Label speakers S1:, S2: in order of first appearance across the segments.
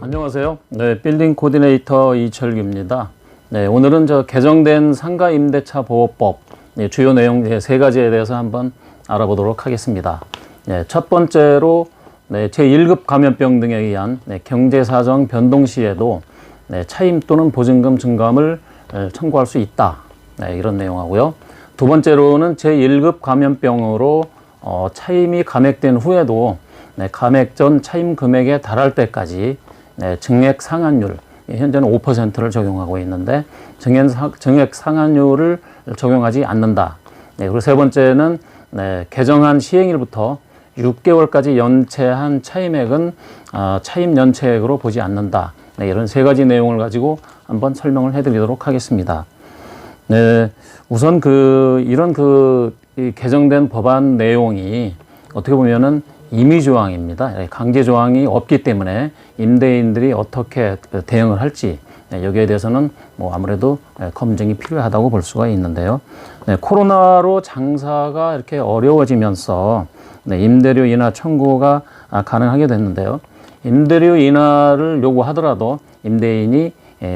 S1: 안녕하세요. 네, 빌딩 코디네이터 이철규입니다. 네, 오늘은 개정된 상가 임대차 보호법 주요 내용 세 가지에 대해서 한번 알아보도록 하겠습니다. 네, 첫 번째로 제1급 감염병 등에 의한 경제사정 변동 시에도 차임 또는 보증금 증감을 청구할 수 있다. 이런 내용하고요. 두 번째로는 제1급 감염병으로 차임이 감액된 후에도 감액 전 차임 금액에 달할 때까지 증액 상한율, 현재는 5%를 적용하고 있는데 증액 상한율을 적용하지 않는다. 그리고 세 번째는 개정안 시행일부터 6개월까지 연체한 차임액은 차임 연체액으로 보지 않는다. 이런 세 가지 내용을 가지고 한번 설명을 해드리도록 하겠습니다. 우선 이런 이 개정된 법안 내용이 어떻게 보면은 임의 조항입니다. 강제 조항이 없기 때문에 임대인들이 어떻게 대응을 할지 여기에 대해서는 아무래도 검증이 필요하다고 볼 수가 있는데요. 코로나로 장사가 이렇게 어려워지면서 임대료 인하 청구가 가능하게 됐는데요. 임대료 인하를 요구하더라도 임대인이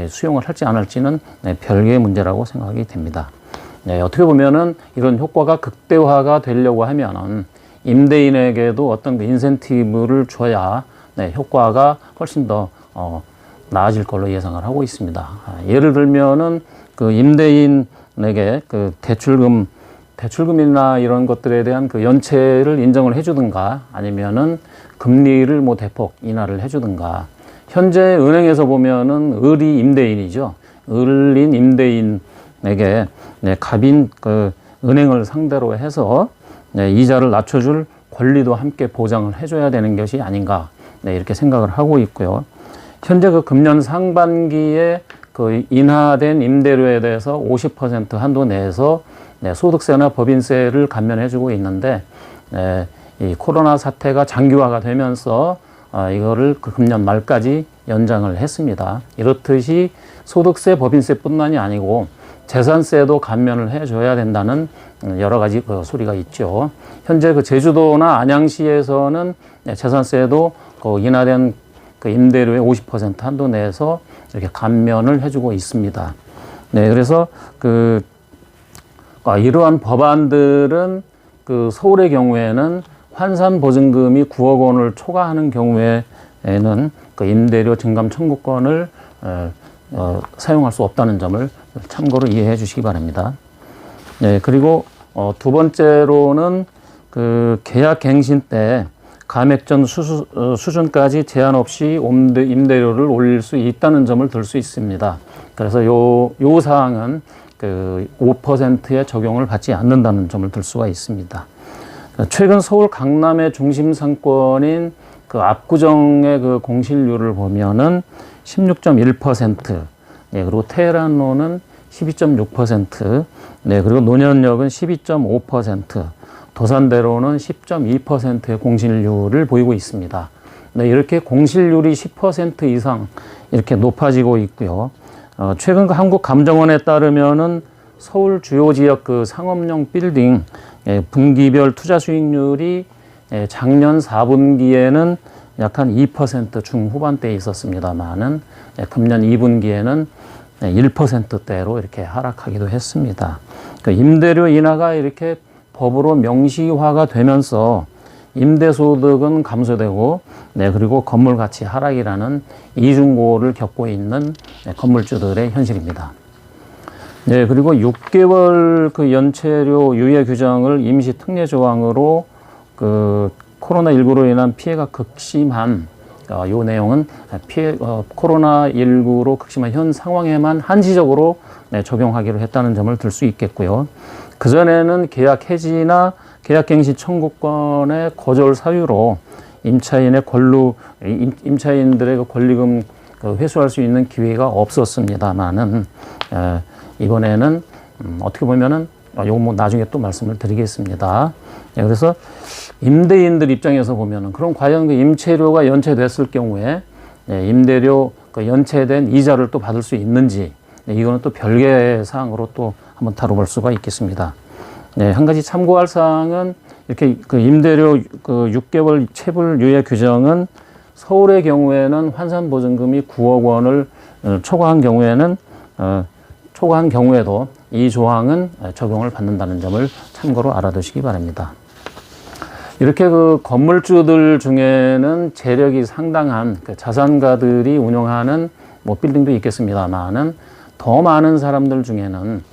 S1: 수용을 할지 안 할지는 별개의 문제라고 생각이 됩니다. 어떻게 보면은 이런 효과가 극대화가 되려고 하면은 임대인에게도 어떤 인센티브를 줘야 효과가 훨씬 더 나아질 걸로 예상을 하고 있습니다. 예를 들면은 임대인에게 대출금이나 이런 것들에 대한 연체를 인정을 해주든가 아니면은 금리를 대폭 인하를 해주든가. 현재 은행에서 보면은 을이 임대인이죠. 을인 임대인에게 갑인 은행을 상대로 해서 이자를 낮춰줄 권리도 함께 보장을 해줘야 되는 것이 아닌가 이렇게 생각을 하고 있고요. 현재 금년 상반기에 인하된 임대료에 대해서 50% 한도 내에서 소득세나 법인세를 감면해주고 있는데 이 코로나 사태가 장기화가 되면서 이거를 금년 말까지 연장을 했습니다. 이렇듯이 소득세, 법인세뿐만이 아니고 재산세도 감면을 해줘야 된다는 여러 가지 소리가 있죠. 현재 제주도나 안양시에서는 재산세도 인하된 임대료의 50% 한도 내에서 이렇게 감면을 해주고 있습니다. 그래서 이러한 법안들은 서울의 경우에는 환산보증금이 9억 원을 초과하는 경우에는 임대료 증감 청구권을 사용할 수 없다는 점을 참고로 이해해 주시기 바랍니다. 그리고 두 번째로는 계약갱신 때 감액 전 수준까지 제한 없이 임대료를 올릴 수 있다는 점을 들 수 있습니다. 그래서 요 사항은 5%의 적용을 받지 않는다는 점을 들 수가 있습니다. 최근 서울 강남의 중심 상권인 압구정의 공실률을 보면은 16.1%, 그리고 테헤란로는 12.6%, 그리고 논현역은 12.5%, 도산대로는 10.2%의 공실률을 보이고 있습니다. 이렇게 공실률이 10% 이상 이렇게 높아지고 있고요. 최근 한국감정원에 따르면은 서울 주요 지역 상업용 빌딩 분기별 투자 수익률이 작년 4분기에는 약 한 2% 중후반대에 있었습니다만은 금년 2분기에는 1%대로 이렇게 하락하기도 했습니다. 임대료 인하가 이렇게 법으로 명시화가 되면서 임대소득은 감소되고 그리고 건물 가치 하락이라는 이중고를 겪고 있는 건물주들의 현실입니다. 그리고 6개월 연체료 유예 규정을 임시 특례 조항으로 코로나19로 인한 피해가 극심한 요 내용은 코로나19로 극심한 현 상황에만 한시적으로 적용하기로 했다는 점을 들 수 있겠고요. 그전에는 계약 해지나 계약갱신 청구권의 거절 사유로 임차인들의 권리금 회수할 수 있는 기회가 없었습니다만은 이번에는 어떻게 보면은 요거 나중에 또 말씀을 드리겠습니다. 그래서 임대인들 입장에서 보면은 그럼 과연 임차료가 연체됐을 경우에 임대료 연체된 이자를 또 받을 수 있는지 이거는 또 별개의 사항으로 또 한번 다뤄볼 수가 있겠습니다. 한 가지 참고할 사항은 이렇게 임대료 6개월 체불 유예 규정은 서울의 경우에는 환산보증금이 9억 원을 초과한 경우에도 이 조항은 적용을 받는다는 점을 참고로 알아두시기 바랍니다. 이렇게 그 건물주들 중에는 재력이 상당한 그 자산가들이 운영하는 뭐 빌딩도 있겠습니다만은 더 많은 사람들 중에는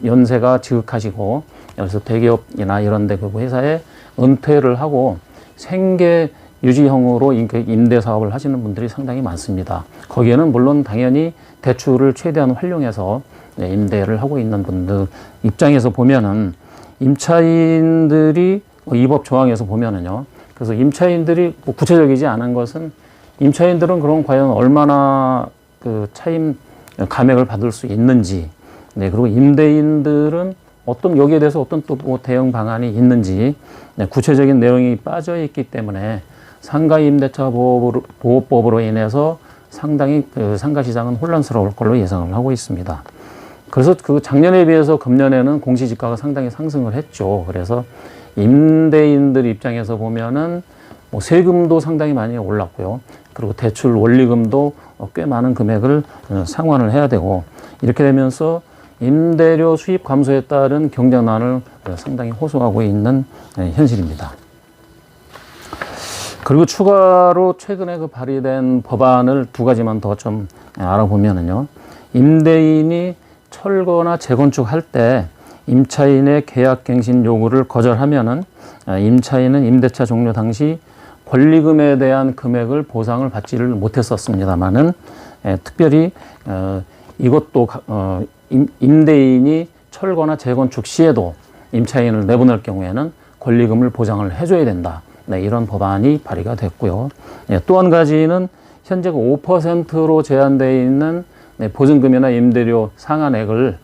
S1: 연세가 지극하시고 여기서 대기업이나 이런 데 그 회사에 은퇴를 하고 생계 유지형으로 임대 사업을 하시는 분들이 상당히 많습니다. 거기에는 물론 당연히 대출을 최대한 활용해서 임대를 하고 있는 분들 입장에서 보면은 임차인들이 이 법 조항에서 보면은요. 그래서 임차인들이 뭐 구체적이지 않은 것은 임차인들은 그럼 과연 얼마나 그 차임 감액을 받을 수 있는지, 그리고 임대인들은 여기에 대해서 어떤 또 뭐 대응 방안이 있는지 구체적인 내용이 빠져 있기 때문에 상가임대차 보호법으로 인해서 상당히 그 상가 시장은 혼란스러울 걸로 예상을 하고 있습니다. 그래서 그 작년에 비해서 금년에는 공시지가가 상당히 상승을 했죠. 그래서 임대인들 입장에서 보면은 뭐 세금도 상당히 많이 올랐고요. 그리고 대출 원리금도 꽤 많은 금액을 상환을 해야 되고, 이렇게 되면서 임대료 수입 감소에 따른 경제난을 상당히 호소하고 있는 현실입니다. 그리고 추가로 최근에 그 발의된 법안을 두 가지만 더 좀 알아보면은요. 임대인이 철거나 재건축할 때 임차인의 계약갱신 요구를 거절하면은 임차인은 임대차 종료 당시 권리금에 대한 금액을 보상을 받지를 못했었습니다만은 특별히 이것도 임대인이 철거나 재건축 시에도 임차인을 내보낼 경우에는 권리금을 보장을 해줘야 된다. 이런 법안이 발의가 됐고요. 또 한 가지는 현재 5%로 제한되어 있는 보증금이나 임대료 상한액을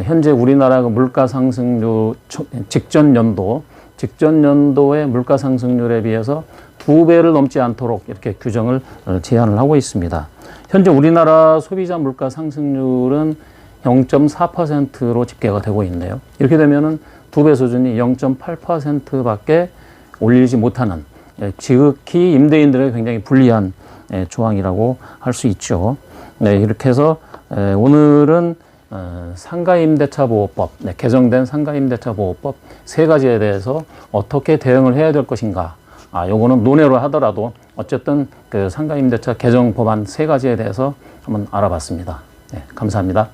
S1: 현재 우리나라 물가 상승률 직전 연도의 물가 상승률에 비해서 2배를 넘지 않도록 이렇게 규정을 제한을 하고 있습니다. 현재 우리나라 소비자 물가 상승률은 0.4%로 집계가 되고 있는데요. 이렇게 되면은 2배 수준이 0.8%밖에 올리지 못하는 지극히 임대인들에게 굉장히 불리한 조항이라고 할 수 있죠. 이렇게 해서 오늘은 상가임대차보호법, 개정된 상가임대차보호법 세 가지에 대해서 어떻게 대응을 해야 될 것인가. 요거는 논외로 하더라도 어쨌든 그 상가임대차 개정 법안 세 가지에 대해서 한번 알아봤습니다. 감사합니다.